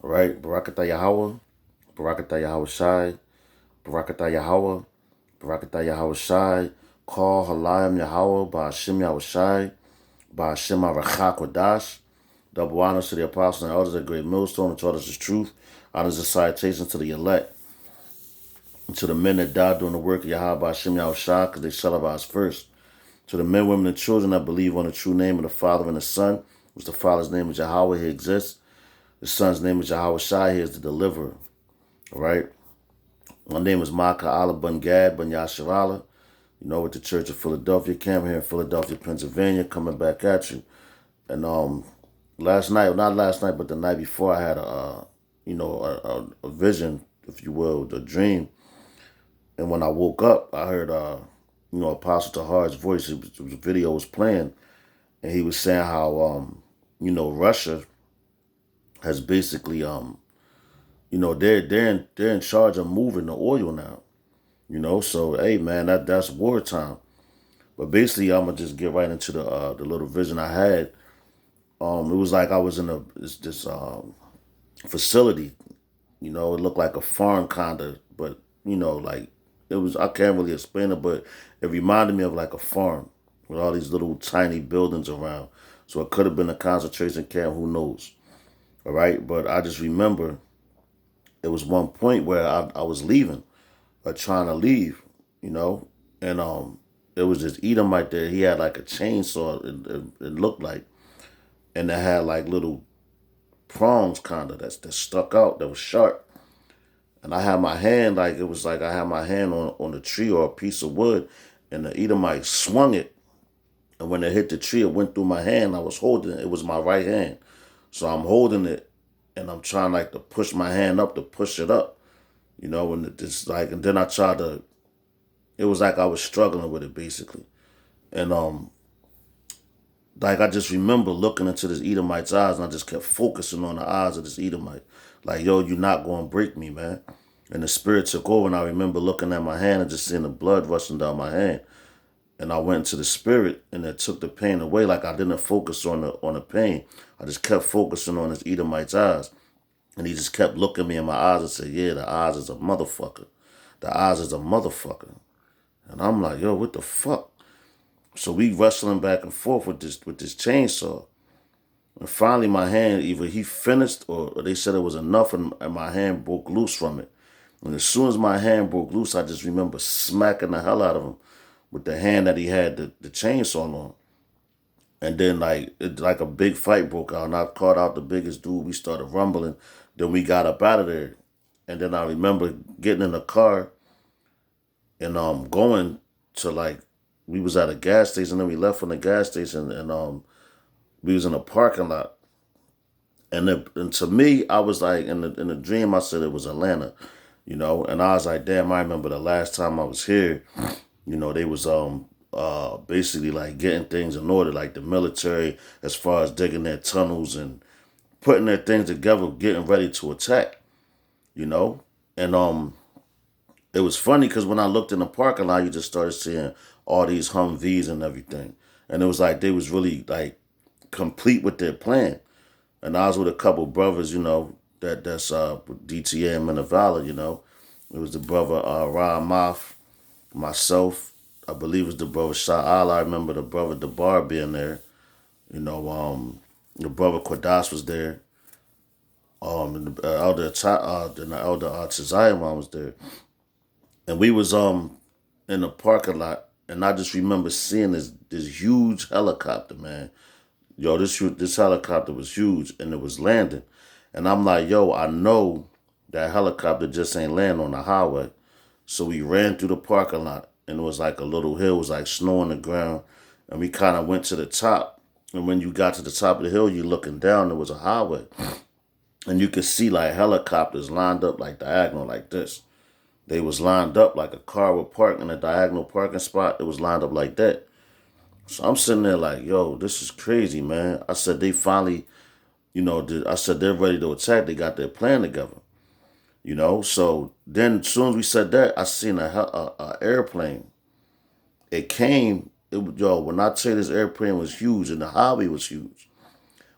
All right, Barakatah Yahweh, Barakatah Yahweh Shai, Barakatah Yahweh, Barakatah Yahweh Shai, Call Halayim Yahweh, Ba'ashim Yahweh Shai, Ba'ashim Arachak Wadash. Double honors to the apostles and elders at Great Millstone and taught us his truth. Honors and salutations to the elect and to the men that died doing the work of Yahweh Ba'ashim Yahweh Shai, because they celebrate first. To the men, women, and children that believe on the true name of the Father and the Son, which the Father's name is Yahweh, he exists. The Son's name is Yahweh Shai, he is the deliverer. All right? My name is Maka Allah Bun Gad Bun Yasharala. You know, with the Church of Philadelphia camp here in Philadelphia, Pennsylvania, coming back at you. And last night, not last night, but the night before, I had a vision, if you will, a dream. And when I woke up, I heard Apostle Tahar's voice. The video was playing, and he was saying how Russia has basically they're in charge of moving the oil now. So hey man, that's wartime. But basically, I'm gonna just get right into the little vision I had. It was like I was in this facility. It looked like a farm kinda, but like it was. I can't really explain it, but it reminded me of like a farm with all these little tiny buildings around. So it could have been a concentration camp. Who knows? All right, but I just remember it was one point where I was leaving, or trying to leave, and it was this Edomite there. He had like a chainsaw. It looked like, and it had like little prongs kind of that stuck out, that was sharp. And I had my hand, like it was like I had my hand on a tree or a piece of wood, and the Edomite swung it. And when it hit the tree, it went through my hand. I was holding it. It was my right hand. So I'm holding it, and I'm trying like to push my hand up to push it up, and it's like, and then I tried to, it was like I was struggling with it basically. And like I just remember looking into this Edomite's eyes, and I just kept focusing on the eyes of this Edomite. Like, yo, you're not gonna break me, man. And the spirit took over, and I remember looking at my hand and just seeing the blood rushing down my hand. And I went into the spirit, and it took the pain away. Like I didn't focus on the pain. I just kept focusing on this Edomite's eyes. And he just kept looking me in my eyes and said, yeah, the eyes is a motherfucker. The eyes is a motherfucker. And I'm like, yo, what the fuck? So we wrestling back and forth with this chainsaw. And finally my hand, either he finished or they said it was enough, and my hand broke loose from it. And as soon as my hand broke loose, I just remember smacking the hell out of him with the hand that he had the chainsaw on. And then like a big fight broke out, and I caught out the biggest dude. We started rumbling. Then we got up out of there. And then I remember getting in the car and going to, like, we was at a gas station, and then we left from the gas station, and we was in a parking lot. And to me, I was like, in the dream, I said it was Atlanta, and I was like, damn, I remember the last time I was here, they was basically like getting things in order, like the military, as far as digging their tunnels and putting their things together, getting ready to attack, and it was funny because when I looked in the parking lot, you just started seeing all these Humvees and everything. And it was like they was really like complete with their plan. And I was with a couple brothers, that's DTA and Minavala. It was the brother Ron Moff, myself, I believe it was the brother Sha'al. I remember the brother DeBar being there. The brother Quadas was there. And the elder Tzion was there. And we was in the parking lot, and I just remember seeing this huge helicopter, man. Yo, this helicopter was huge, and it was landing. And I'm like, yo, I know that helicopter just ain't land on the highway. So we ran through the parking lot, and it was like a little hill. It was like snow on the ground. And we kind of went to the top. And when you got to the top of the hill, you're looking down, there was a highway. And you could see like helicopters lined up like diagonal like this. They was lined up like a car would park in a diagonal parking spot. It was lined up like that. So I'm sitting there like, yo, this is crazy, man. I said, they finally, I said, they're ready to attack. They got their plan together, So then as soon as we said that, I seen a airplane. It came, when I tell you this airplane was huge and the highway was huge.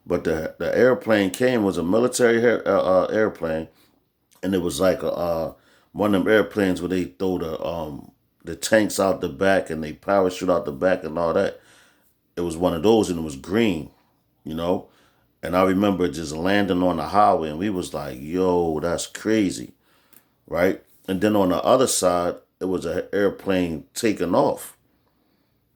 But the airplane came, was a military airplane, and it was like one of them airplanes where they throw the tanks out the back and they parachute out the back and all that. It was one of those, and it was green, you know. And I remember just landing on the highway, and we was like, "Yo, that's crazy," right? And then on the other side, it was an airplane taking off,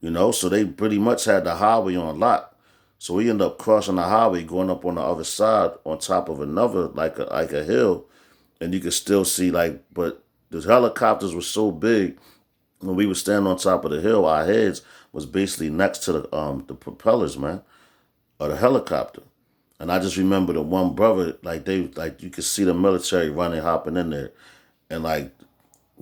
you know. So they pretty much had the highway on lock. So we ended up crossing the highway, going up on the other side, on top of another like a hill, and you could still see but the helicopters were so big. When we were standing on top of the hill, our heads was basically next to the propellers, man, of the helicopter. And I just remember the one brother, you could see the military running, hopping in there, and like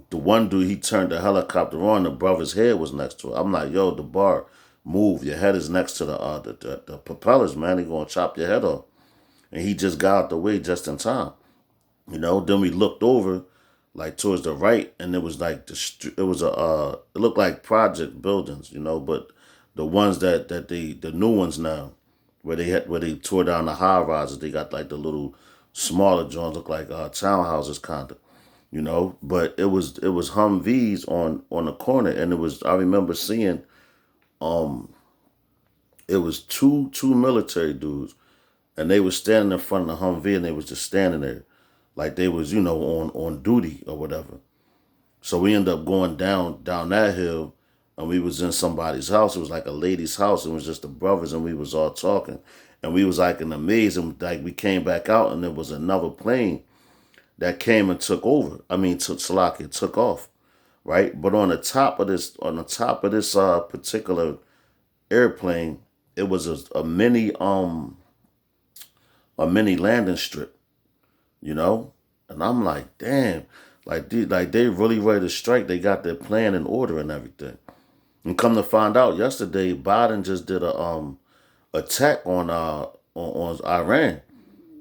the one dude, he turned the helicopter on. The brother's head was next to it. I'm like, yo, the bar, move. Your head is next to the propellers, man. They gonna chop your head off. And he just got out the way just in time. You know. Then we looked over, like towards the right, and it was like it was it looked like project buildings, you know, but the ones the new ones now, where they tore down the high rises, they got like the little smaller joints, look like townhouses kind of, you know. But it was Humvees on the corner, and I remember seeing it was two military dudes, and they was standing in front of the Humvee, and they was just standing there, like they was, you know, on duty or whatever. So we ended up going down that hill, and we was in somebody's house. It was like a lady's house. It was just the brothers, and we was all talking, and we was like in a maze, and like we came back out, and there was another plane that came and took over. I mean, took Slovakia, took off, right? But on the top of this particular airplane, it was a mini landing strip, you know. And I'm like, damn, they really ready to strike. They got their plan in order and everything. And come to find out, yesterday Biden just did a attack on Iran,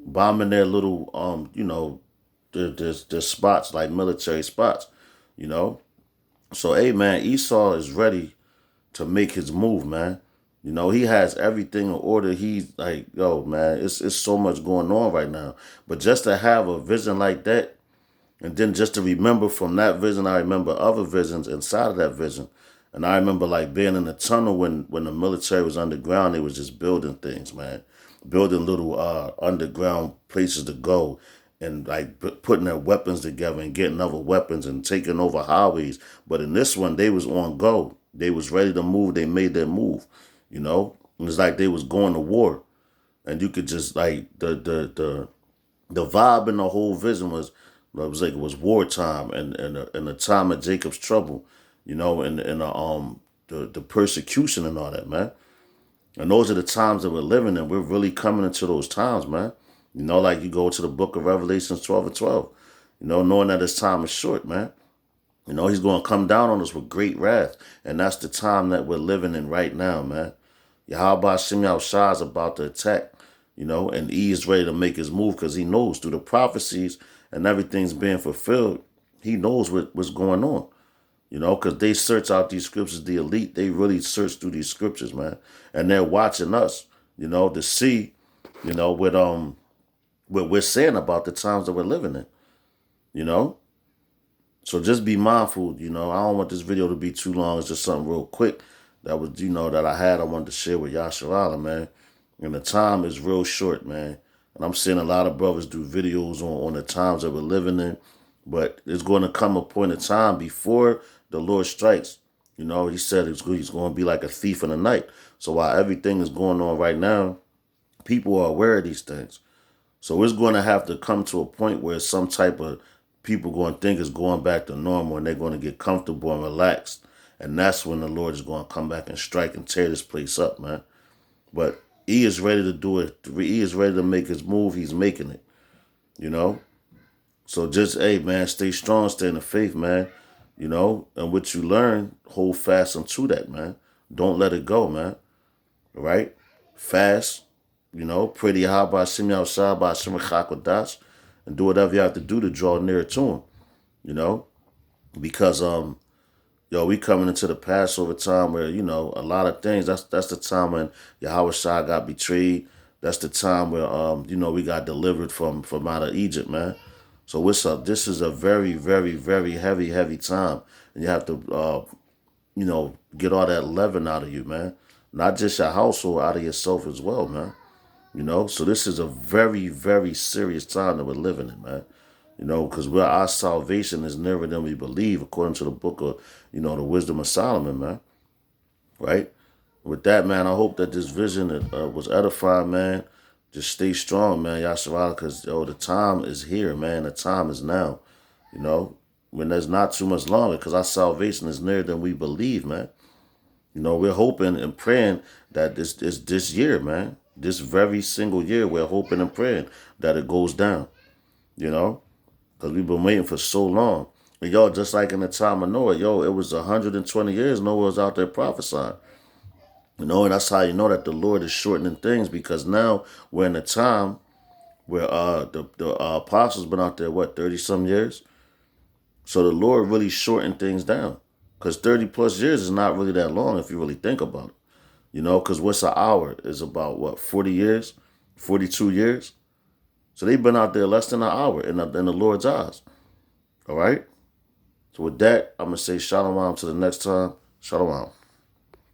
bombing their little their spots, like military spots, you know. So hey man, Esau is ready to make his move, man. You know, he has everything in order. He's like, yo, man, it's so much going on right now. But just to have a vision like that, and then just to remember from that vision, I remember other visions inside of that vision. And I remember like being in the tunnel when the military was underground, they was just building things, man. Building little underground places to go, and like putting their weapons together and getting other weapons and taking over highways. But in this one, they was on go. They was ready to move. They made their move, you know. It was like they was going to war. And you could just like the vibe in the whole vision was, it was like it was wartime, and the time of Jacob's trouble, you know, and the persecution and all that, man. And those are the times that we're living in. We're really coming into those times, man. You know, like you go to the book of Revelations 12 and 12, you know, knowing that his time is short, man. You know, he's going to come down on us with great wrath. And that's the time that we're living in right now, man. Yahweh Shem Shah is about to attack, you know, and he is ready to make his move because he knows through the prophecies and everything's being fulfilled. He knows what's going on, you know, because they search out these scriptures, the elite, they really search through these scriptures, man. And they're watching us, you know, to see, you know, what we're saying about the times that we're living in, you know. So just be mindful, you know. I don't want this video to be too long. It's just something real quick that was, you know, that I wanted to share with Yasharala, man. And the time is real short, man. And I'm seeing a lot of brothers do videos on the times that we're living in. But there's going to come a point in time before the Lord strikes. You know, he said he's going to be like a thief in the night. So while everything is going on right now, people are aware of these things. So it's going to have to come to a point where some type of people going to think it's going back to normal, and they're going to get comfortable and relaxed. And that's when the Lord is going to come back and strike and tear this place up, man. But he is ready to do it. He is ready to make his move. He's making it, you know. So just, hey, man, stay strong, stay in the faith, man. You know, and what you learn, hold fast unto that, man. Don't let it go, man. All right? Fast, you know, pray to Yahweh Shem Yahushua by Shem Chakodash, and do whatever you have to do to draw nearer to him, you know? Because we coming into the Passover time where, you know, a lot of things, that's the time when Yahweh Shah got betrayed. That's the time where we got delivered from out of Egypt, man. So this is a very, very, very heavy, heavy time. And you have to get all that leaven out of you, man. Not just your household, out of yourself as well, man. So this is a very, very serious time that we're living in, man. Because our salvation is nearer than we believe, according to the book of, the wisdom of Solomon, man. Right? With that, man, I hope that this vision was edifying, man. Just stay strong, man, Yasharala, because, the time is here, man. The time is now, when there's not too much longer, because our salvation is nearer than we believe, man. We're hoping and praying that this year, man, this very single year, we're hoping and praying that it goes down, because we've been waiting for so long. And just like in the time of Noah, it was 120 years Noah was out there prophesying. And that's how you know that the Lord is shortening things, because now we're in a time where the apostles been out there, 30 some years? So the Lord really shortened things down, because 30 plus years is not really that long if you really think about it. Because what's an hour is about 40 years, 42 years. So they've been out there less than an hour in the Lord's eyes. All right? So with that, I'm going to say shalom to the next time. Shalom.